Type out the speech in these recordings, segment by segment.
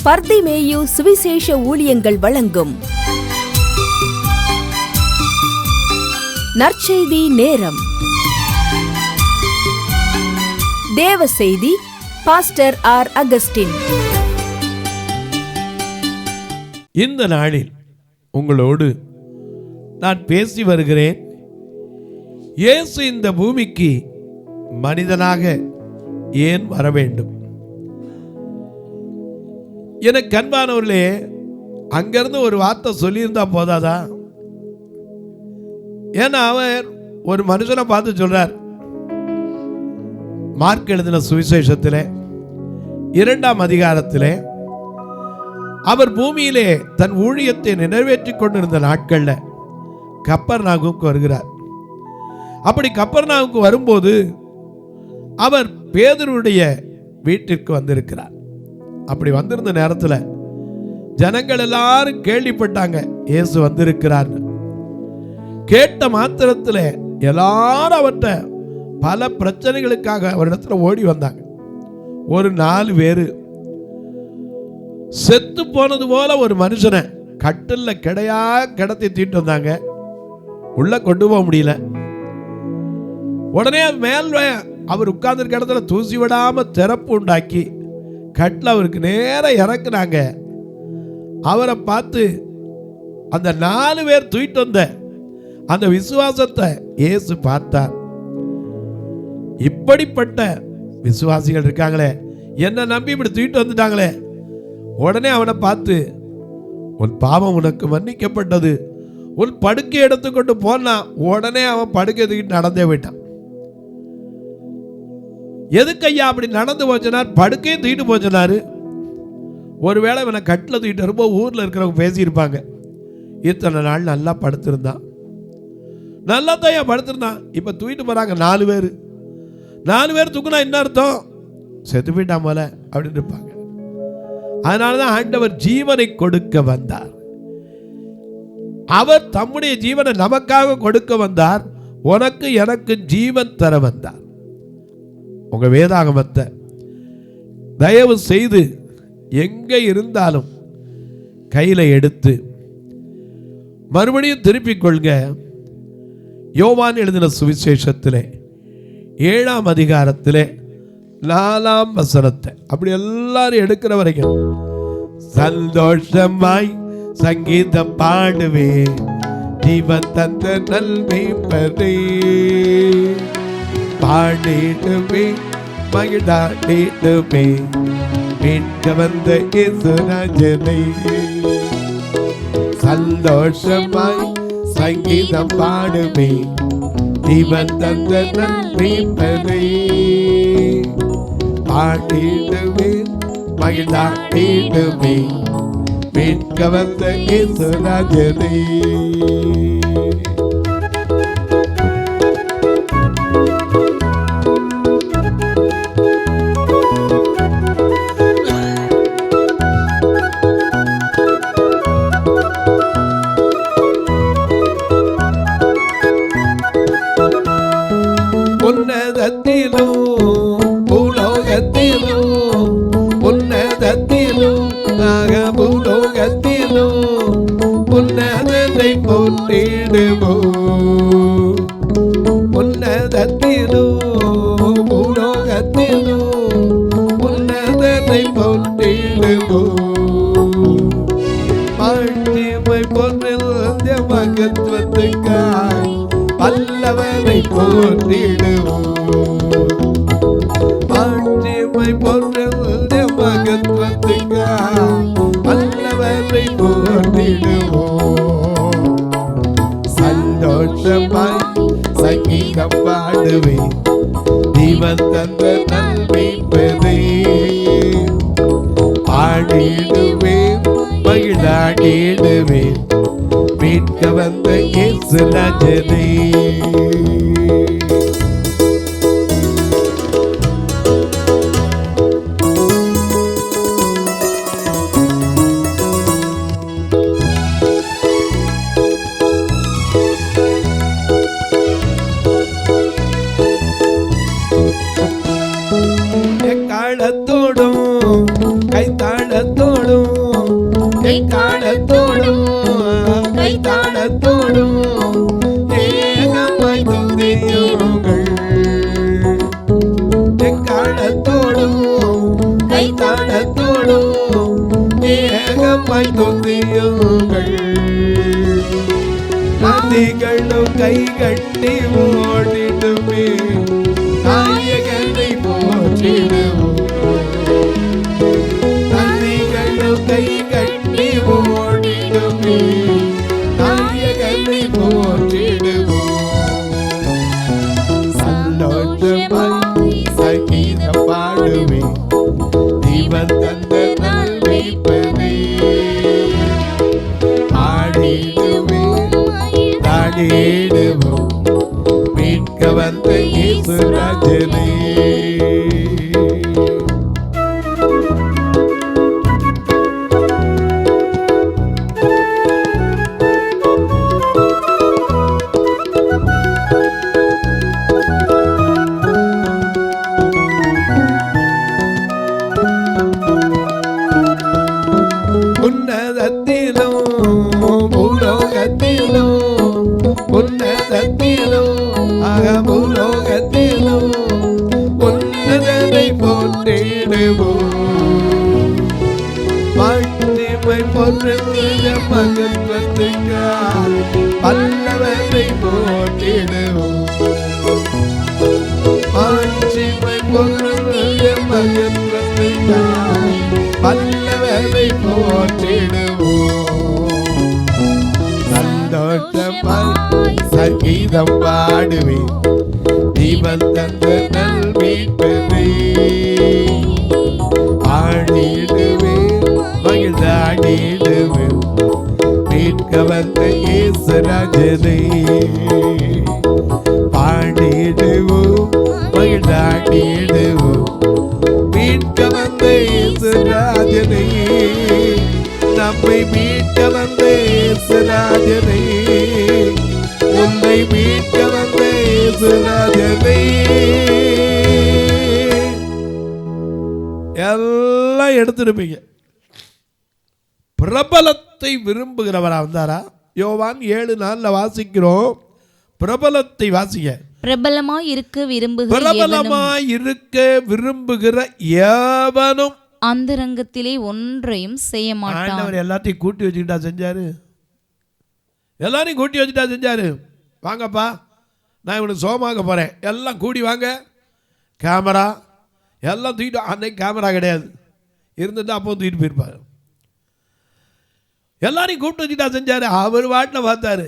பர்திமேயு சுவிசேஷ ஊழியங்கள் வழங்கும் நற்செய்தி நேரம். தேவ செய்தி பாஸ்டர் ஆர். அகஸ்டின். இந்த நாளில் உங்களோடு நான் பேசி வருகிறேன். இயேசு இந்த பூமிக்கு மனிதனாக ஏன் வர வேண்டும்? எனக்கு அன்பானவர்களே, அங்கிருந்து ஒரு வார்த்தை சொல்லியிருந்தா போதாதா? ஏன்னா அவர் ஒரு மனுஷனை பார்த்து சொல்றார். மார்க் எழுதின சுவிசேஷத்திலே 2ஆம் அதிகாரத்திலே அவர் பூமியிலே தன் ஊழியத்தை நிறைவேற்றிக் கொண்டிருந்த நாட்கள்ல கப்பர்நாகுவுக்கு வருகிறார். அப்படி கப்பர்நாகுவுக்கு வரும்போது அவர் பேதுருவுடைய வீட்டிற்கு வந்திருக்கிறார். அப்படி வந்திருந்த நேரத்தில் ஜனங்கள் எல்லாரும் கேள்விப்பட்டாங்க இயேசு வந்திருக்கிறார். கேட்ட மாத்திரத்தில் எல்லாரும் அவர்கிட்ட பல பிரச்சனைகளுக்காக அவரிடத்துல ஓடி வந்தாங்க. ஒரு 4 பேர் செத்து போனது போல ஒரு மனுஷனை கட்டில்ல கிடையா கிடத்தி தூக்கிட்டு வந்தாங்க. உள்ள கொண்டு போக முடியல. உடனே மேல் அவர் உட்கார்ந்து இடத்துல தூசி விடாம திறப்பு உண்டாக்கி கட்டில் அவருக்கு நேரம் இறக்குனாங்க. அவரை பார்த்து அந்த 4 பேர் தூக்கிட்டு வந்த அந்த விசுவாசத்தை இயேசு பார்த்தார். இப்படிப்பட்ட விசுவாசிகள் இருக்காங்களே, என்ன நம்பி இப்படி தூக்கிட்டு வந்துட்டாங்களே. உடனே அவனை பார்த்து, உன் பாவம் உனக்கு மன்னிக்கப்பட்டது, உன் படுக்கை எடுத்துக்கொண்டு போனான். உடனே அவன் படுக்கை தூக்கிட்டு நடந்தே போயிட்டான். எதுக்கு ஐயா அப்படி நடந்து போச்சனார்? படுக்கையை தூக்கிட்டு போச்சனாரு. ஒருவேளை இவனை கட்டில் தூக்கிட்டு வரும்போது ஊரில் இருக்கிறவங்க பேசியிருப்பாங்க, இத்தனை நாள் நல்லா படுத்திருந்தான், நல்லா தான் படுத்திருந்தான், இப்போ தூக்கிட்டு போகிறாங்க 4 பேர். 4 பேர் தூக்குனா என்ன அர்த்தம்? செத்து போயிட்டான் போல அப்படின்னு இருப்பாங்க. அதனால தான் ஆண்டவர் ஜீவனை கொடுக்க வந்தார். அவர் தம்முடைய ஜீவனை நமக்காக கொடுக்க வந்தார். உனக்கு எனக்கு ஜீவன் தர வந்தார். உங்க வேதாகமத்தை தயவு செய்து எங்க இருந்தாலும் கையில எடுத்து மறுபடியும் திருப்பிக் கொள்க. யோவான் எழுதின சுவிசேஷத்திலே 7ஆம் அதிகாரத்திலே 4ஆம் வசனத்தை அப்படி எல்லாரும் எடுக்கிற வரைக்கும் சந்தோஷமாய் சங்கீதம் பாடுவே, ஜீவன் தந்த நல்மேய்ப்பரே, பாடிடுவே மகிழ்ந்தாடிடுவே, மீட்க வந்த இயேசுராஜனை. சந்தோஷமாய் சங்கீதம் பாடுவே, ஜீவன் தந்த நல்மேய்ப்பரே, பாடிடுவே மகிழ்ந்தாடிடுவே, மீட்க வந்த இயேசுராஜனை. உன்னதத்திலும் பூலோகத்திலும், உன்னதத்திலும் பூலோகத்திலும் உன்னதத்தை போற்றிடுவோம். உன்னதத்திலும் பூலோகத்திலும் உன்னதத்தை போற்றிடுவோம். வாழ்க்கைமை போன்ற மகத்துவத்துக்காய் வல்லவரை போற்றிடுவோம். வாழ்க்கைமை போன்ற மகத்துவத்துக்காய் வல்லவரை போற்றிடுவோம். சந்தோஷமாய் சங்கீதம் பாடுவே, ஜீவன் தந்த நல்மேய்ப்பரே, பாடிடுவே மகிழ்ந்தாடிடுவே, மீட்க வந்த இயேசுராஜனை. தாளத்தோடும் கைத்தாளத்தோடும் கைத்தாளத்தோடும் ஏகமாய் துதியுங்கள். எக்காலத்தோடும் கைத்தாளத்தோடும் ஏகமாய் துதியுங்கள். நதிகளும் கைகட்டி ஓடிடுமே நாயகனை போற்றிடுவோம். நதிகளும் கைகட்டி ஓடிடுமே நாயகனை போற்றிடுவோம். சந்தோஷமாய் சங்கீதம் பாடுவே இவன் தந்த நல்மைப்பனே. ஆடிடுவோம் தாடிடுவோம் மீட்க வந்த இயேசு ராஜனே. உன்னதத்திலும் பூலோகத்திலும் உன்னதத்திலும் அகபூலோகத்திலும் உன்னதனை போற்றிடுவோம். மாட்சிமை பொருந்திய மகத்துவத்துக்காய் வல்லவரை போற்றிடுவோம். மாட்சிமை பொருந்திய மகத்துவத்துக்காய் வல்லவரை போற்றிடுவோம். சந்தோஷமாய் சங்கீதம் பாடுவே இவன் தந்த நல்மீட்பனே. ஆடிடுவே மகிழ்ந்தாடிடுவே மீட்க வந்த இயேசு ராஜனே. பாடிடுவோம் மகிழ்ந்தாடிடுவோம் மீட்க வந்த இயேசு ராஜனே. நம்மை மீட்க வந்த இயேசு ராஜனே. உன்னை மீட்க வந்த இயேசு ராஜனே. எல்லாம் எடுத்துருப்பீங்க. பிரபலத்தை விரும்புகிறவரா வந்தாரா? யோவான் 7:4 வாசிக்கிறோம். பிரபலத்தை வாசிக்க. பிரபலமாய் இருக்க விரும்புகிற எவனும் அந்தரங்கத்திலே ஒன்றையும் செய்ய மாட்டான். எல்லாத்தையும் கூட்டி வச்சுக்கிட்டா செஞ்சாரு. எல்லாரையும் கூட்டி வச்சுட்டா செஞ்சாரு. வாங்கப்பா, நான் இவனுக்கு சோமாக போறேன், எல்லாம் கூடி வாங்க. கேமரா எல்லாம் தூக்கிட்டு, அன்னைக்கு கேமரா கிடையாது, இருந்துட்டு அப்போ தூக்கிட்டு போயிருப்பாரு. எல்லாரையும் கூப்பிட்டு வச்சுட்டா செஞ்சாரு. அவர் வாட்டில் பார்த்தாரு,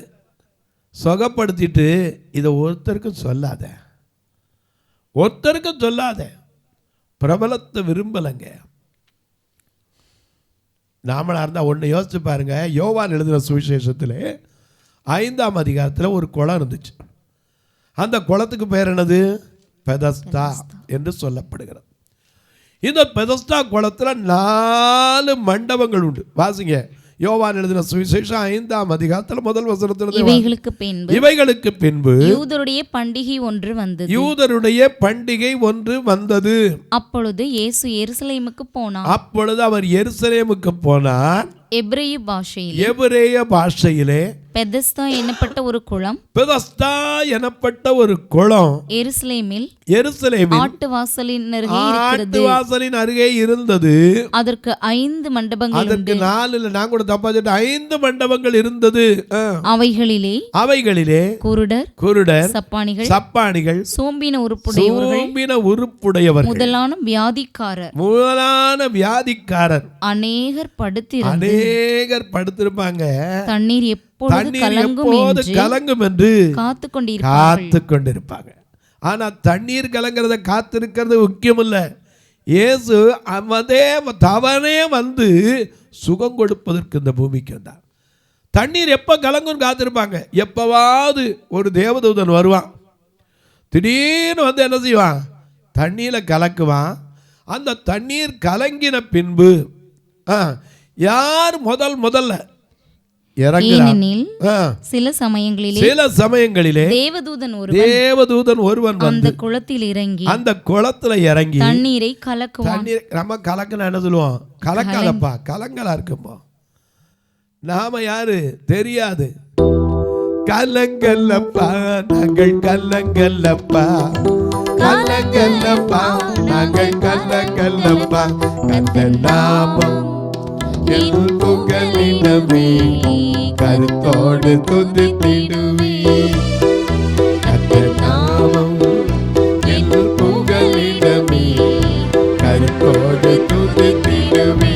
சுகப்படுத்திட்டு இதை ஒருத்தருக்கும் சொல்லாத, ஒருத்தருக்கும் சொல்லாத. பிரபலத்தை விரும்பலைங்க. நாமளா இருந்தால் ஒன்று யோசிச்சு பாருங்க. யோவான் எழுதின சுவிசேஷத்தில் 5ஆம் அதிகாரத்தில் ஒரு குளம் இருந்துச்சு. அந்த குளத்துக்கு பேர் என்னது? பெதஸ்தா என்று சொல்லப்படுகிறது. இந்த பெதஸ்தா குளத்தில் 4 மண்டபங்கள் உண்டு. வாசிங்க, யோவான் எழுதின சுவிசேஷம் 5ஆம் அதிகாரத்தில் முதல் வசனத்தில், இவைகளுக்கு பின்பு யூதருடைய பண்டிகை ஒன்று வந்தது. அப்பொழுது இயேசு எருசலேமுக்கு போனார். அப்பொழுது அவர் எருசலேமுக்கு போனார். எபிரேய பாஷையிலே பெதஸ்தா எனப்பட்ட ஒரு குளம் எருசலேமில் ஆட்டுவாசலின் அருகே இருந்தது. அதற்கு 5 மண்டபங்கள், அதற்கு 4 இல்ல, நான் கூட தப்பா சொல்லிட்டேன், 5 மண்டபங்கள் இருந்தது. அவைகளிலே குருடர், சப்பானிகள், சோம்பின உறுப்புடையவர்கள், முதலான வியாதிக்காரர் அநேகர் படுத்திருப்பாங்க. தண்ணீர் எப்போது கலங்கும் என்று காத்து கொண்டிருப்பாங்க. ஆனா தண்ணீர் கலங்கிறத காத்திருக்கிறது முக்கியம் இல்ல. இயேசு தவனே வந்து சுகம் கொடுப்பதற்கு இந்த பூமிக்கு வந்தார். தண்ணீர் எப்ப கலங்கும் காத்திருப்பாங்க. எப்பவாவது ஒரு தேவதூதன் வருவான், திடீர்னு வந்து என்ன செய்வான்? தண்ணீரை கலக்குவான். அந்த தண்ணீர் கலங்கின பின்பு யார் முதல்ல சில சமயங்களிலே தேவதூதன் ஒருவன் அந்த குளத்தில் இறங்கி அந்த குளத்துல இறங்கி தண்ணீரை கலக்குவான். நம்ம கலக்குனா என்ன சொல்லுவோம்? கலங்காதப்பா, கலங்கலா இருக்கும்போ. நாம யாரு தெரியாது. கலங்கல்லப்பா நாங்கள் கலங்கல்லப்பா, கலங்கல்லப்பா நாங்கள் கலங்கல்லப்பா. கர்த்தர் நாமம் என் புகழிடமே, கருத்தோடு துதித்திடுவே. கர்த்தர் நாமம் என் புகழிடமே, கருத்தோடு துதித்திடுவே.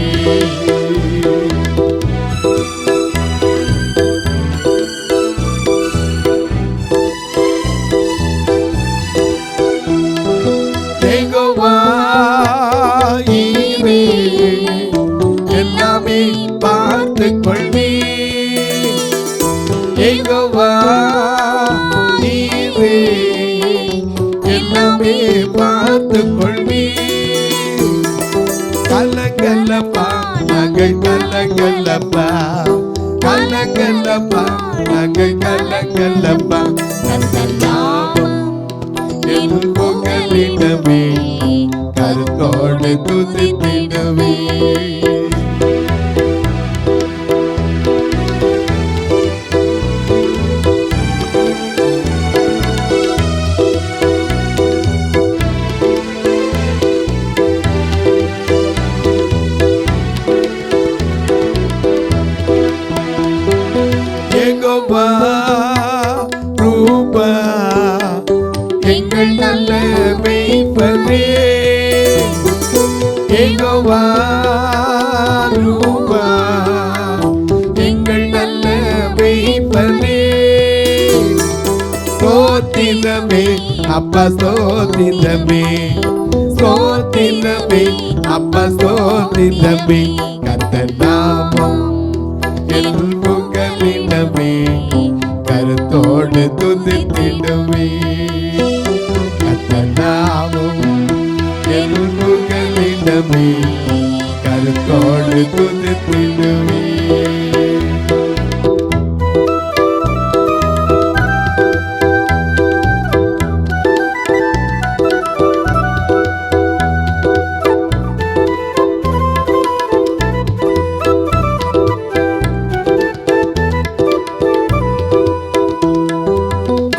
எல்லாமே பார்த்து கொள்வி, யெகோவா நீரே எல்லாமே பார்த்து கொள்வி. கலங்கல்லப்பா நாங்கள் கலங்கல்லப்பா, கலங்கல்லப்பா நாங்கள் கலங்கல்லப்பா. கர்த்தர் நாமம் என் புகழிடமே, கருத்தோடு துதித்திடுவே. யெகோவா ரூபா எங்கள் நல்ல மேய்ப்பனே, யெகோவா ரூபா எங்கள் நல்ல மேய்ப்பனே. ஸ்தோத்திரமே அப்பா ஸ்தோத்திரமே, ஸ்தோத்திரமே அப்பா ஸ்தோத்திரமே. கர்த்தர் நாமம் என் புகழிடமே, கருத்தோடு துதித்திடுவே. கர்த்தர் நாமம் என் புகழிடமே, கருத்தோடு துதித்திடுவே.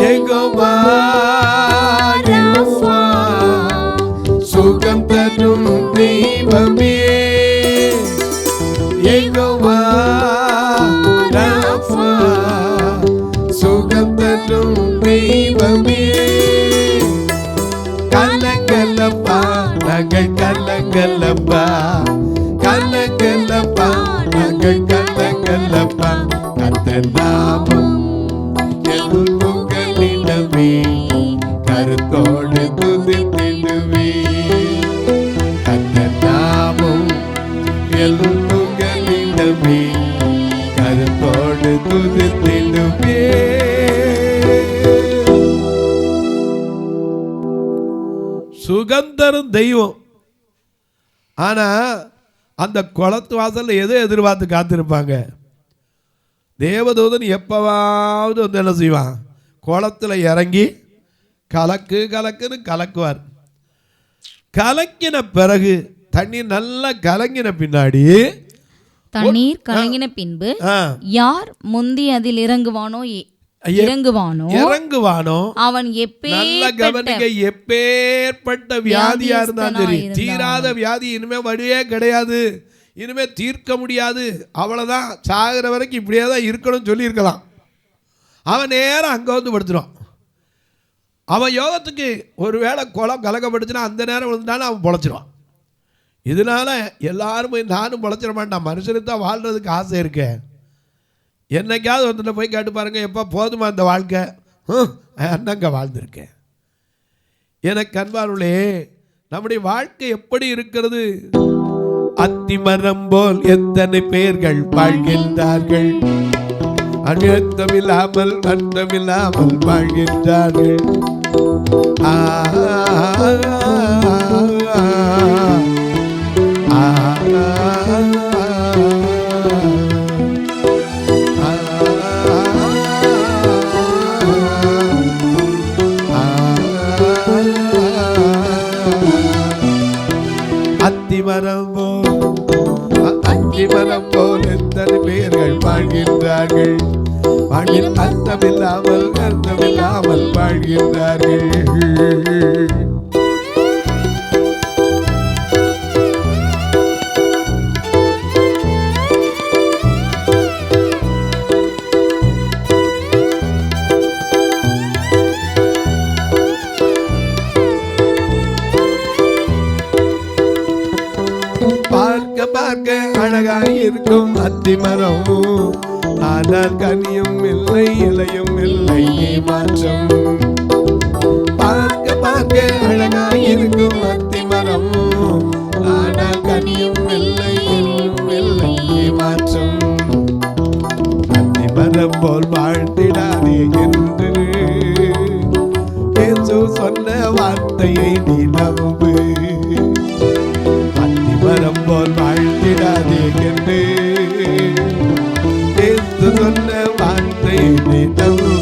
யெகோவா ராஃபா சுகம் தரும் தெய்வமே, யெகோவா ராஃபா சுகம் தரும் தெய்வமே. கலங்கல்லப்பா நாங்கள் கலங்கல்லப்பா, கலங்கல்லப்பா நாங்கள் கலங்கல்லப்பா. கர்த்தர் நாமம் என் புகழிடமே, கருத்தோடு துதித்திடுவே. கர்த்தர் நாமம் என் புகழிடமே, கருத்தோடு துதித்திடுவே. சுகந்தரும் தெய்வம். ஆனா அந்த குளத்து வாசல்ல எதை எதிர்பார்த்து காத்திருப்பாங்க? தேவதூதன் எப்பவாவது வந்து என்ன செய்வான்? குளத்துல இறங்கி கலக்கு கலக்குன்னு கலக்குவார். கலக்கின பிறகு தண்ணீர் நல்லா கலங்கின பின்னாடி, தண்ணீர் கலங்கின பின்பு யார் முந்தி அதில் இறங்குவானோ அவன் எப்பேற்பட்ட வியாதியா இருந்தாலும் சரி, தீராத வியாதி இனிமே வழியே கிடையாது, இனிமே தீர்க்க முடியாது, அவ்வளவுதான், சாகிற வரைக்கும் இப்படியே தான் இருக்கணும்னு சொல்லி இருக்கலாம். அவன் நேரம் அங்க வந்து படுத்துடும். அவன் யோகத்துக்கு ஒரு வேளை குளம் கலக்கப்படுச்சுன்னா அந்த நேரம் விழுந்தாலும் அவன் பொழைச்சிடுவான். இதனால எல்லாரும் நானும் பொழைச்சிட மாட்டான். மனுஷனுக்கு தான் வாழ்றதுக்கு ஆசை இருக்கேன். என்னைக்காவது வந்துட்டு போய் கேட்டு பாருங்க, எப்போ போதுமா இந்த வாழ்க்கை, அண்ணங்க வாழ்ந்திருக்கேன். எனக்கு அன்பானுள்ளே, நம்முடைய வாழ்க்கை எப்படி இருக்கிறது? அத்திமரம் போல் எத்தனை பேர்கள் வாழ்கின்றார்கள், அழுத்தமில்லாமல் நஷ்டமில்லாமல் வாழ்கின்றார்கள். அத்திமரம் அத்திமரம் போல் எத்தனை பேர்கள் வாழ்கின்றார்கள். வாழ்வில் அர்த்தமில்லாமல் வாழ்கின்றார்கள். பார்க்க அழகாயிருக்கும் அத்திமரம், ஆனால் கனியும் இல்லை இலையும் இல்லை மாற்றம். பார்க்க அழகாயிருக்கும் அத்திமரம், ஆனால் கனியும் இல்லை இலையும் இல்லை மாற்றம். அத்திமரம் போல் வாழ்ந்திடாதே என்று இயேசு சொன்ன வார்த்தையை நீ நம்பு. அத்திமரம் போல் வாழ்ந்திடாதே என்று இயேசு சொன்ன வார்த்தையை நீ நம்பு.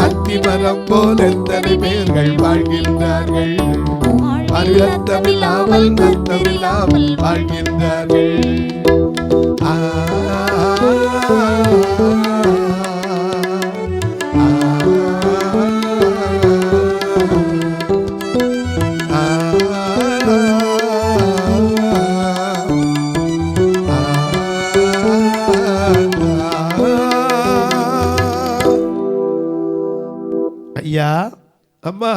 அத்திமரம் போல் எத்தனை பேர்கள் வாழ்கின்றார்கள். அர்த்தமில்லாமல் வாழ்கின்றார்கள். ஐயா அம்மா,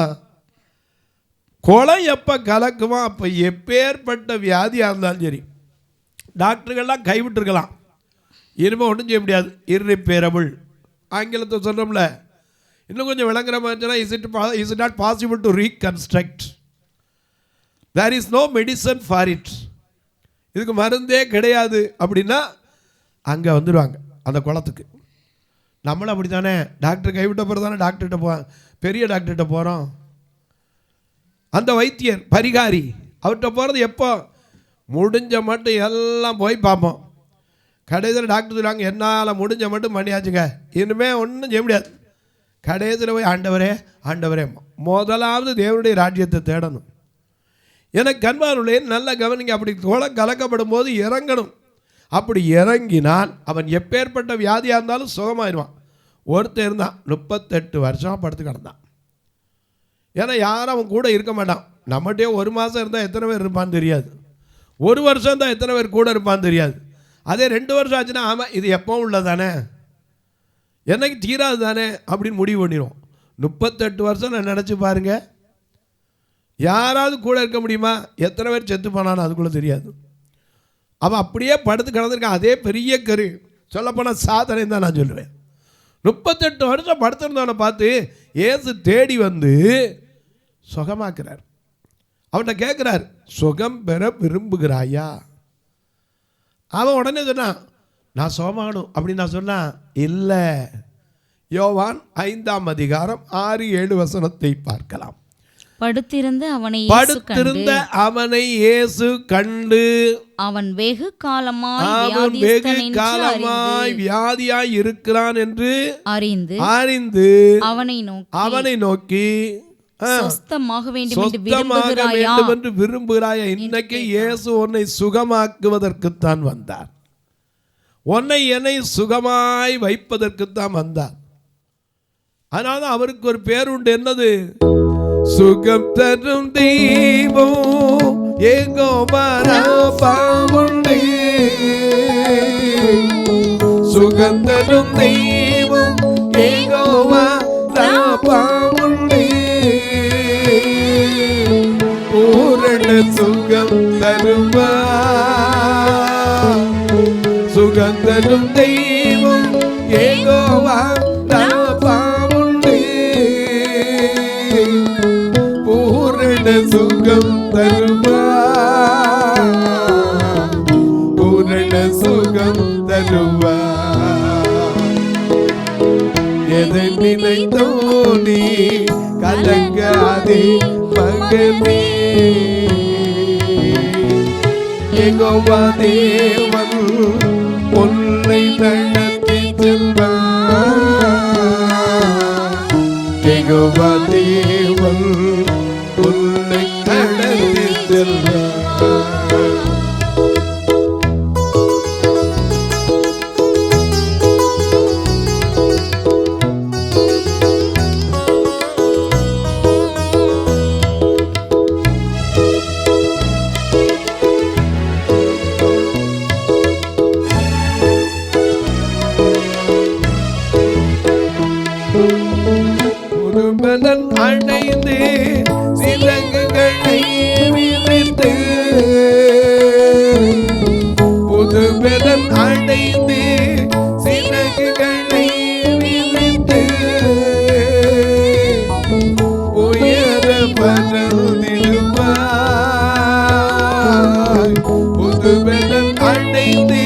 குளம் எப்போ கலக்குமா அப்போ எப்பேற்பட்ட வியாதியாக இருந்தாலும் சரி டாக்டர்கள்லாம் கைவிட்டுருக்கலாம். இனிமேல் ஒன்றும் செய்ய முடியாது. இர்ரிப்பேரபிள் ஆங்கிலத்தை சொல்கிறோம்ல, இன்னும் கொஞ்சம் விளங்குற மாதிரினா is it not possible to reconstruct. There is no medicine for it. இதுக்கு மருந்தே கிடையாது அப்படின்னா அங்கே வந்துடுவாங்க அந்த குளத்துக்கு. நம்மளும் அப்படி தானே, டாக்டர் கைவிட்ட பிறகு தானே டாக்டர்கிட்ட பெரிய டாக்டர்கிட்ட போகிறோம். அந்த வைத்தியர் பரிகாரி அவர்கிட்ட போகிறது எப்போ முடிஞ்ச மட்டும் எல்லாம் போய் பார்ப்போம். கடைசியில் டாக்டர் சொல்லுவாங்க என்னால் முடிஞ்ச மட்டும் பண்ணியாச்சுங்க, இனிமேல் ஒன்றும் செய்ய முடியாது. கடைசியில் போய் ஆண்டவரே முதலாவது தேவனுடைய ராஜ்யத்தை தேடணும். எனக்கு கண்பாருளே நல்ல கவனிங்க. அப்படி குளம் கலக்கப்படும் போது இறங்கணும். அப்படி இறங்கினால் அவன் எப்பேற்பட்ட வியாதியாக இருந்தாலும் சுகமாயிடுவான். ஒருத்தர் இருந்தான் 38 வருஷம் படுத்து கிடந்தான். ஏன்னா யாரும் அவன் கூட இருக்க மாட்டான். நம்மகிட்டே 1 மாதம் இருந்தால் எத்தனை பேர் இருப்பான்னு தெரியாது. 1 வருஷம் இருந்தால் எத்தனை பேர் கூட இருப்பான்னு தெரியாது. அதே 2 வருஷம் ஆச்சுன்னா ஆமாம் இது எப்பவும் உள்ளதானே, என்னைக்கு தீராது தானே அப்படின்னு முடிவு பண்ணிடும். 38 வருஷம் நான் நினச்சி பாருங்க, யாராவது கூட இருக்க முடியுமா? எத்தனை பேர் செத்து போனான்னு அதுக்குள்ளே தெரியாது. அவன் அப்படியே படுத்து கிடந்திருக்கான். அதே பெரிய கரு, சொல்லப்போனால் சாதனை தான் நான் சொல்லுவேன். 38 வருஷம் படுத்திருந்தவனை பார்த்து இயேசு தேடி வந்து சுகமாக்குறார். அவன்கிட்ட கேட்குறார், சுகம் பெற விரும்புகிறாயா? அவன் உடனே சொன்னான், நான் சுகமாகணும் அப்படின்னு நான் சொன்னான். இல்லை, யோவான் 5ஆம் அதிகாரம் 6-7 வசனத்தை பார்க்கலாம். படுத்திருந்த அவனை இயேசு கண்டு அவன் வெகு காலமாய் வியாதியாய் இருக்கிறான் என்று அறிந்து அவனை நோக்கி சொஸ்தமாக வேண்டும் என்று விரும்புகிறாயா? இன்னைக்கு இயேசு உன்னை சுகமாக்குவதற்குத்தான் வந்தார். என்னை சுகமாய் வைப்பதற்குத்தான் வந்தார். அதனால அவருக்கு ஒரு பேர் உண்டு. என்னது? சுகம் தரும் தெய்வம் யெகோவா ராபா உண்டு. சுகம் தரும் தெய்வம் யெகோவா ராபா உண்டு. பூரண சுகம் தருவார். சுகம் தரும் தெய்வம் யெகோவா ராபா உண்டு. பூரண சுகம் தருவார். பூரண சுகம் தருவார். எதை நினைத்தோ நீ கலங்காதே மகனே. யெகோவா தேவன் உன்னை நடத்தி செல்வார். யெகோவா தேவன் உன்னை புதுவெள்ளம் அடைந்து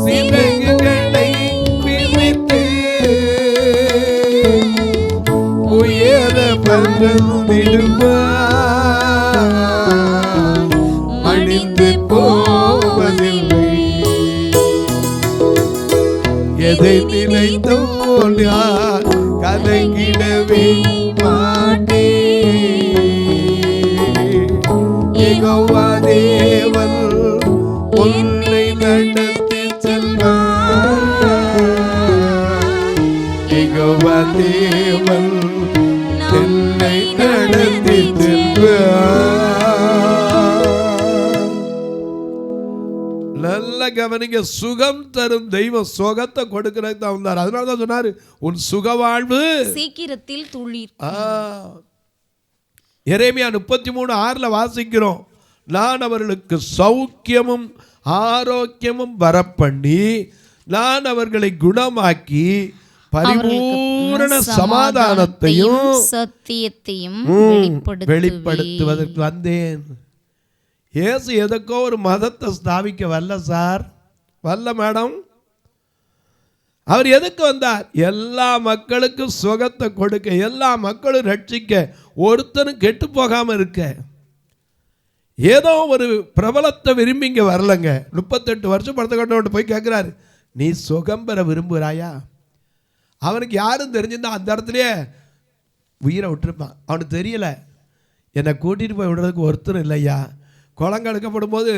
சிறகுகளை விரித்து உயர பறந்திடுவார், மடிந்து போவதில்லை. எதை நினைத்தோன் யார் கலங்கிடவே மாட்டேன். யெகோவா தேவன் உன்னை நடத்தி செல்வார். யெகோவா தேவன் என்னை நடத்தி செல்வார். நல்ல கவனிங்க, சுகம் தரும் தெய்வம் சுகத்தை கொடுக்கிறதுக்கு தான் வந்தார். அதனால தான் சொன்னாரு, உன் சுக வாழ்வு சீக்கிரத்தில் துளிர். எரேமியா 33:6 வாசிக்கிறோம், நான் அவர்களுக்கு சௌக்கியமும் ஆரோக்கியமும் வரப்பண்ணி நான் அவர்களை குணமாக்கி பரிபூரண சமாதானத்தையும் சத்தியத்தையும் வெளிப்படுத்துவதற்கு வந்தேன். இயேசு எதற்கோ ஒரு மதத்தை ஸ்தாபிக்க வரல சார், வரல மேடம். அவர் எதுக்கு வந்தார்? எல்லா மக்களுக்கும் சுகத்தை கொடுக்க, எல்லா மக்களும் ரட்சிக்க, ஒருத்தரும் கெட்டு போகாம இருக்க. ஏதோ ஒரு பிரபலத்தை விரும்பி இங்கே வரலங்க. 38 வருஷம் படத்தை கொண்டு போய் கேட்குறாரு, நீ சுகம் பெற விரும்புகிறாயா? அவனுக்கு யாரும் தெரிஞ்சிருந்தா அந்த இடத்துலையே உயிரை விட்டுருப்பான். அவனுக்கு தெரியல, என்னை கூட்டிகிட்டு போய் விடுறதுக்கு ஒருத்தரும் இல்லையா. குளங்க எடுக்கப்படும் போது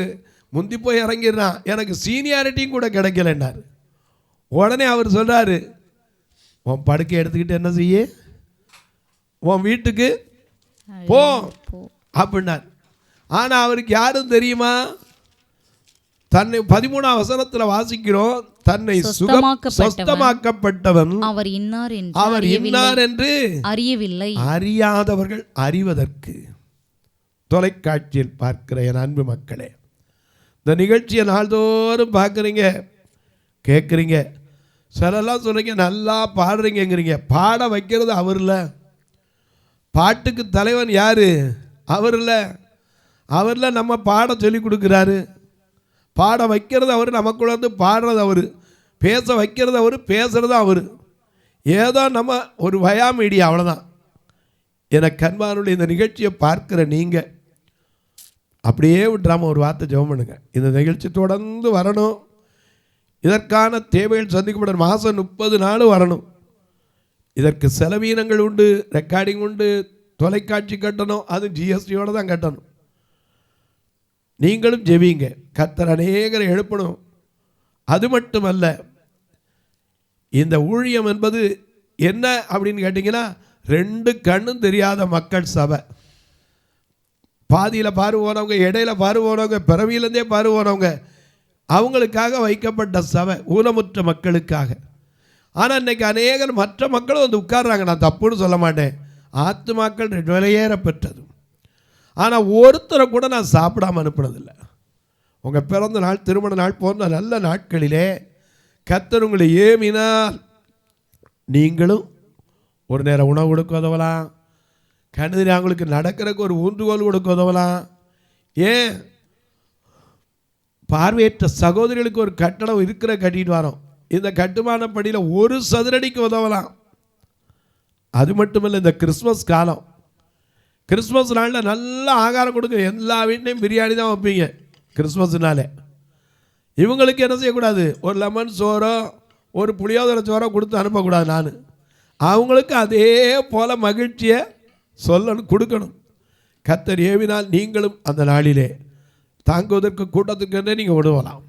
முந்தி போய் இறங்கிடுறான், எனக்கு சீனியாரிட்டியும் கூட கிடைக்கலன்னார். உடனே அவர் சொல்கிறாரு, உன் படுக்கை எடுத்துக்கிட்டு என்ன செய்ய, உன் வீட்டுக்கு போ அப்படின்னார். ஆனால் அவருக்கு யாரும் தெரியுமா? தன்னை 13ஆம் வசனத்தில் வாசிக்கிறோம், தன்னை சுத்தமாக்கப்பட்டவன் அவர் இன்னார் என்று அறியவில்லை. அறியாதவர்கள் அறிவதற்கு. தொலைக்காட்சியில் பார்க்கிற என் அன்பு மக்களே, இந்த நிகழ்ச்சியை நாள்தோறும் பார்க்குறீங்க, கேட்குறீங்க. சிலெல்லாம் சொல்கிறீங்க நல்லா பாடுறீங்கிறீங்க. பாட வைக்கிறது அவர் இல்லை. பாட்டுக்கு தலைவன் யார்? அவர் இல்லை. அவரில் நம்ம பாட சொல்லி கொடுக்குறாரு. பாட வைக்கிறது அவர், நமக்குள்ள வந்து பாடுறது அவர், பேச வைக்கிறது அவர், பேசுகிறது அவர். ஏதோ நம்ம ஒரு வயா மீடியா, அவ்வளோதான். எனக்கு அன்பானுடைய இந்த நிகழ்ச்சியை பார்க்குற நீங்கள் அப்படியே விட்டுறாமல் ஒரு வார்த்தை ஜெபம் பண்ணுங்க. இந்த நிகழ்ச்சி தொடர்ந்து வரணும். இதற்கான தேவைகள் சந்திக்கப்பட மாதம் 30 நாள் வரணும். இதற்கு செலவீனங்கள் உண்டு, ரெக்கார்டிங் உண்டு, தொலைக்காட்சி கட்டணும், அது ஜிஎஸ்டியோடு தான் கட்டணும். நீங்களும் ஜெபிங்க, கர்த்தர் அநேகரை எழுப்பணும். அது மட்டுமல்ல, இந்த ஊழியம் என்பது என்ன அப்படின்னு கேட்டிங்கன்னா, 2 கண்ணும் தெரியாத மக்கள் சபை. பாதியில் பாரு போனவங்க, இடையில பாரு போனவங்க, பிறவியிலேருந்தே பாரு போனவங்க, அவங்களுக்காக வைக்கப்பட்ட சபை, ஊனமுற்ற மக்களுக்காக. ஆனால் இன்றைக்கி அநேகர் மற்ற மக்களும் வந்து உட்கார்றாங்க. நான் தப்புன்னு சொல்ல மாட்டேன், ஆத்துமாக்கள் விலையேற பெற்றது. ஆனால் ஒருத்தரை கூட நான் சாப்பிடாமல் அனுப்புனதில்லை. உங்கள் பிறந்த நாள், திருமண நாள் போன்ற நல்ல நாட்களிலே கர்த்தர் உங்களை ஏமினால் நீங்களும் ஒரு நேரம் உணவு கொடுக்க உதவலாம். கணிதரி அவங்களுக்கு நடக்கிறதுக்கு ஒரு ஊன்றுகோல் கொடுக்க உதவலாம். ஏன் பார்வையற்ற சகோதரிகளுக்கு ஒரு கட்டடம் இருக்கிற கட்டிட்டு வரோம். இந்த கட்டுமான படியில் 1 சதுரடிக்கு உதவலாம். அது மட்டுமில்லை, இந்த கிறிஸ்மஸ் காலம், கிறிஸ்மஸ் நாளில் நல்ல ஆகாரம் கொடுங்க. எல்லா வீட்லேயும் பிரியாணி தான் வைப்பீங்க கிறிஸ்மஸ்னாலே. இவங்களுக்கு என்ன செய்யக்கூடாது? ஒரு லெமன் சோறோ ஒரு புளியோதரை சோறோ கொடுத்து அனுப்பக்கூடாது. நான் அவங்களுக்கு அதே போல் மகிழ்ச்சியை சொல்லணும், கொடுக்கணும். கர்த்தர் ஏவினால் நீங்களும் அந்த நாளிலே தாங்குவதற்கு கூட்டத்துக்கு நீங்கள் விடுவலாம்.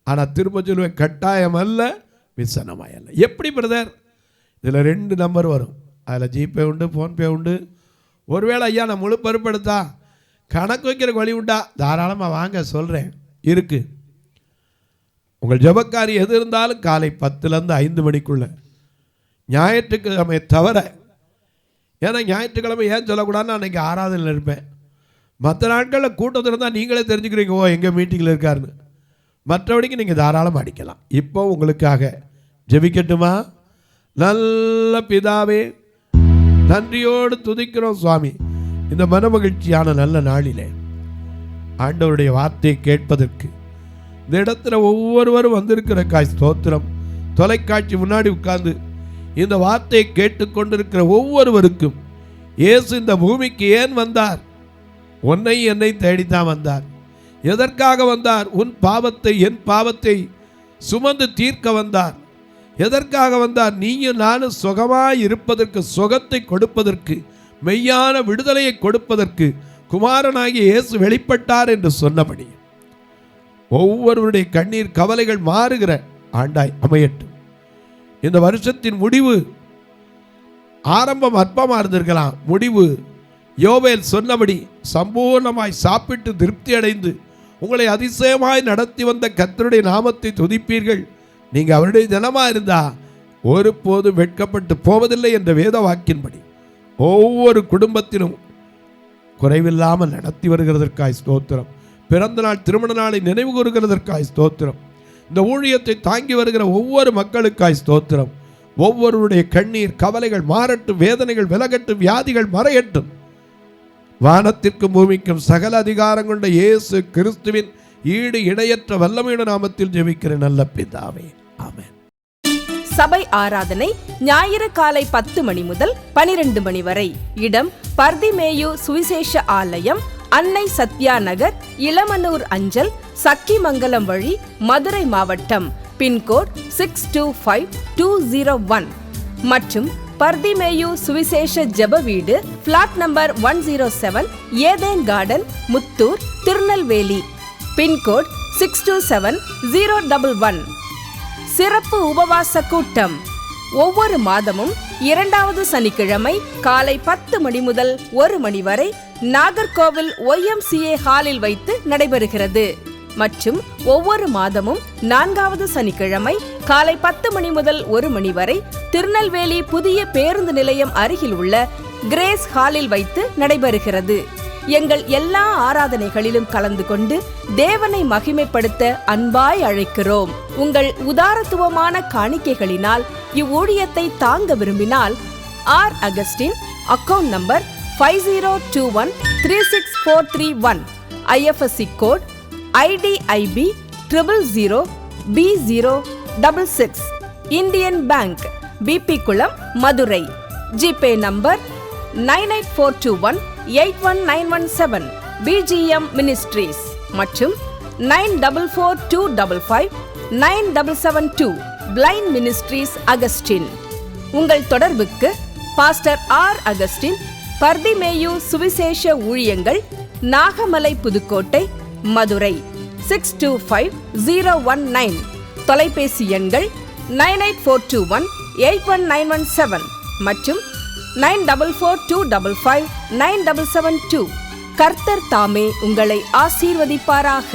ஆனால் திரும்ப சொல்லுவேன், கட்டாயம் அல்ல, விசனமாய் அல்ல. எப்படி பிரதர்? இதில் 2 நம்பர் வரும். அதில் ஜிபே உண்டு, ஃபோன்பே உண்டு. ஒருவேளை ஐயா நான் முழு பொறுப்படுத்தா கணக்கு வைக்கிற வழி உண்டா? தாராளமாக வாங்க, சொல்கிறேன், இருக்குது. உங்கள் ஜபக்காரி எது இருந்தாலும் காலை 10லேருந்து 5 மணிக்குள்ளே, ஞாயிற்றுக்கிழமை தவிர. ஏன்னா ஞாயிற்றுக்கிழமை ஏன் சொல்லக்கூடாதுன்னு அன்றைக்கி ஆராதனையில் இருப்பேன். மற்ற நாட்களில் கூட்டத்தில் இருந்தால் நீங்களே தெரிஞ்சுக்கிறீங்க, ஓ எங்கே மீட்டிங்கில் இருக்காருன்னு. மற்றபடிக்கு நீங்கள் தாராளமாக அடிக்கலாம். இப்போ உங்களுக்காக ஜெபிக்கட்டுமா? நல்ல பிதாவே, நன்றியோடு துதிக்கிறோம் சுவாமி. இந்த மனமகிழ்ச்சியான நல்ல நாளிலே ஆண்டவருடைய வார்த்தையை கேட்பதற்கு இந்த இடத்துல ஒவ்வொருவரும் வந்திருக்கிறக்காய் ஸ்தோத்திரம். தொலைக்காட்சி முன்னாடி உட்கார்ந்து இந்த வார்த்தையை கேட்டுக்கொண்டிருக்கிற ஒவ்வொருவருக்கும் இயேசு இந்த பூமிக்கு ஏன் வந்தார்? உன்னை என்னை தேடித்தான் வந்தார். எதற்காக வந்தார்? உன் பாவத்தை என் பாவத்தை சுமந்து தீர்க்க வந்தார். எதற்காக வந்தார்? நீயும் நானும் சுகமாய் இருப்பதற்கு, சுகத்தை கொடுப்பதற்கு, மெய்யான விடுதலையை கொடுப்பதற்கு குமாரனாகிய இயேசு வெளிப்பட்டார் என்று சொன்னபடி ஒவ்வொருவருடைய கண்ணீர் கவலைகள் மாறுகிற ஆண்டாய் அமையட்டும். இந்த வருஷத்தின் முடிவு ஆரம்பம் அற்பமாக இருந்திருக்கலாம், முடிவு யோவேல் சொன்னபடி சம்பூர்ணமாய் சாப்பிட்டு திருப்தி அடைந்து உங்களை அதிசயமாய் நடத்தி வந்த கர்த்தருடைய நாமத்தை துதிப்பீர்கள். நீங்கள் அவருடைய ஜனமாக இருந்தா ஒருபோதும் வெட்கப்பட்டு போவதில்லை என்ற வேத வாக்கின்படி ஒவ்வொரு குடும்பத்திலும் குறைவில்லாமல் நடத்தி வருகிறதற்காய் ஸ்தோத்திரம். பிறந்த நாள் திருமண நாளை நினைவு கூறுகிறதற்காய் ஸ்தோத்திரம். இந்த ஊழியத்தை தாங்கி வருகிற ஒவ்வொரு மக்களுக்காய் ஸ்தோத்திரம். ஒவ்வொருவருடைய கண்ணீர் கவலைகள் மாறட்டும், வேதனைகள் விலகட்டும், வியாதிகள் மறையட்டும். வானத்திற்கும் பூமிக்கும் சகல அதிகாரம் கொண்ட இயேசு கிறிஸ்துவின் ஈடு இணையற்ற வல்லமையுள்ள நாமத்தில் ஜெபிக்கிற நல்ல பிதாவே, ஆமென். சபை ஆராதனை ஞாயிறு காலை 10 மணி முதல் 12 மணி வரை. இடம் பர்திமேயு சுவிசேஷ ஆலயம், அன்னை சத்யா நகர், இளமனூர் அஞ்சல், சக்கிமங்கலம் வழி, மதுரை மாவட்டம். பின்கோட் 625201 மற்றும் பர்திமேயு சுவிசேஷ ஜெப வீடு, flat number 107, Eden garden, Muthur, Tirunelveli. Pincode 627011. சிறப்பு உபவாச கூட்டம் ஒவ்வொரு மாதமும் 2வது சனிக்கிழமை காலை 10 மணி முதல் 1 மணி வரை நாகர்கோவில் YMCA ஹாலில் வைத்து நடைபெறுகிறது. மற்றும் ஒவ்வொரு மாதமும் 4வது சனிக்கிழமை காலை 10 மணி முதல் 1 மணி வரை திருநெல்வேலி புதிய பேருந்து நிலையம் அருகில் உள்ள கிரேஸ் ஹாலில் வைத்து நடைபெறுகிறது. எங்கள் எல்லா ஆராதனைகளிலும் கலந்து கொண்டு தேவனை மகிமைப்படுத்த அன்பாய் அழைக்கிறோம். உங்கள் உதாரத்துவமான காணிக்கைகளினால் இவ்வூழியத்தை தாங்க விரும்பினால் R Augustine, account number 5021364331, IFSC code IDIB 000B066, Indian bank, BP Kulam, Madurai. GPay number 9842181917, BGM ministries மற்றும் 9442559772, பிளைண்ட் மினிஸ்ட்ரீஸ் அகஸ்டின். உங்கள் தொடர்புக்கு பாஸ்டர் ஆர் அகஸ்டின், பர்திமேயு சுவிசேஷ ஊழியங்கள், நாகமலை, புதுக்கோட்டை, மதுரை 625019. தொலைபேசி எண்கள் 9842181917 மற்றும் 9442559772. கர்த்தர் தாமே உங்களை ஆசீர்வதிப்பாராக.